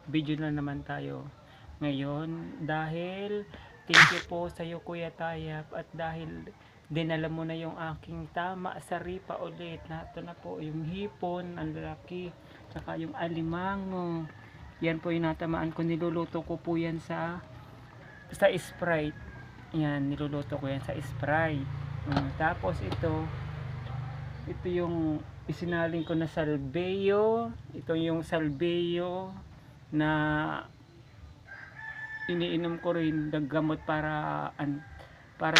video na naman tayo ngayon dahil thank you po sa iyo Kuya Tayap, at dahil dinala mo na yung aking tama sa ripa ulit. Na ito na po yung hipon, ang laki, tsaka yung alimango. Yan po yung natamaan ko, niluluto ko po yan sa Sprite. Yan, niluluto ko yan sa Sprite. Tapos ito yung isinaling ko na salbeo. Ito yung salbeo na iniinom ko rin, gamot para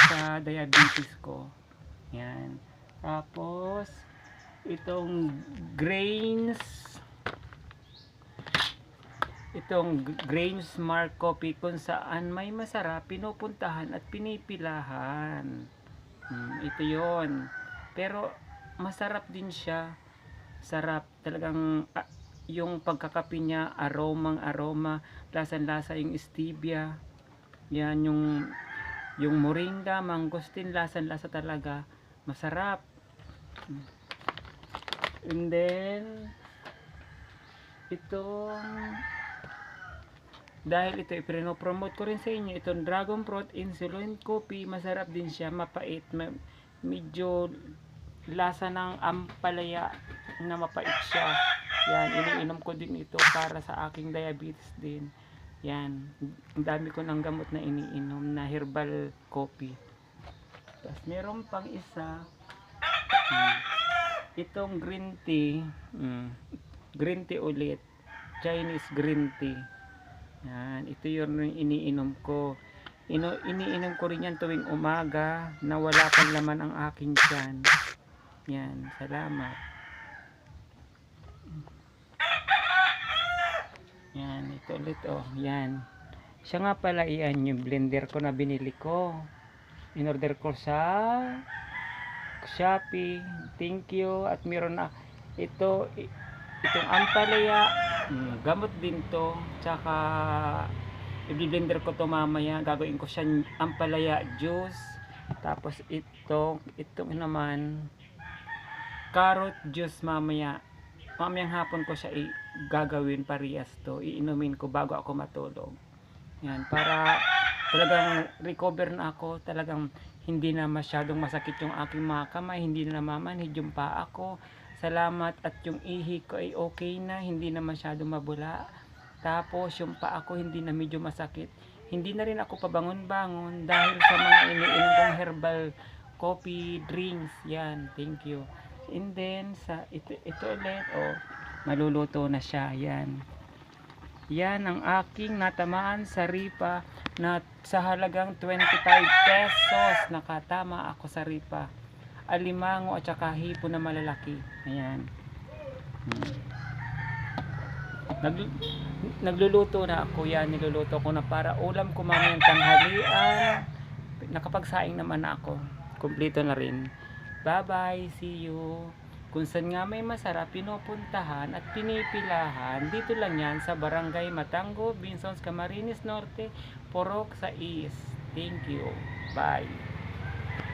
sa diabetes ko. Yan. Tapos itong grain smart coffee, kung saan may masarap pinupuntahan at pinipilahan. Ito yon. Pero masarap din siya. Sarap talagang, yung pagkakape niya, aroma, lasang-lasa yung stevia. Yan yung moringa, mangosteen, lasang-lasa talaga. Masarap. And then dahil ito ipinopromote ko rin sa inyo, itong dragon fruit insulin coffee, masarap din siya, mapait, medyo lasa ng ampalaya na mapait siya. Yan, iniinom ko din ito para sa aking diabetes din. Yan, ang dami ko ng gamot na iniinom na herbal coffee. Tapos meron pang isa, itong green tea ulit, Chinese green tea. Yan, ito yung iniinom ko. Iniinom ko rin yan tuwing umaga na wala pang laman ang aking tiyan. Yan, salamat. Yan, ito ulit yan. Siya nga pala, iyan yung blender ko na binili ko. In-order ko sa Shopee. Thank you. At meron na itong ampalaya, gamot din to. Tsaka i-blender ko to mamaya. Gagawin ko siya ampalaya juice. Tapos itong naman carrot juice mamaya. Mamayang hapon ko siya gagawin parehas to. Iinumin ko bago ako matulog. Yan, para talagang recover na ako. Talagang hindi na masyadong masakit yung aking mga kamay, hindi na namamanhid yung paa ko. Salamat, at yung ihi ko ay okay na, hindi na masyadong mabula. Tapos yung paa ko hindi na medyo masakit. Hindi na rin ako pabangon-bangon dahil sa mga iniinom kong herbal coffee drinks. Yan, thank you. And then ito ulit, maluluto na siya. Yan ang aking natamaan sa ripa na sa halagang 25 pesos. Nakatama ako sa ripa. Alimango at saka hipon na malalaki. Ayan. Nagluluto na ako. Yan, niluluto ko na para ulam ko mamayang tanghalian. Nakapagsaing naman na ako. Kumpleto na rin. Bye bye, see you. Kung saan nga may masarap pinupuntahan at pinipilahan, dito lang yan sa Barangay Matango, Binsones, Camarines Norte, Purok sa East. Thank you. Bye.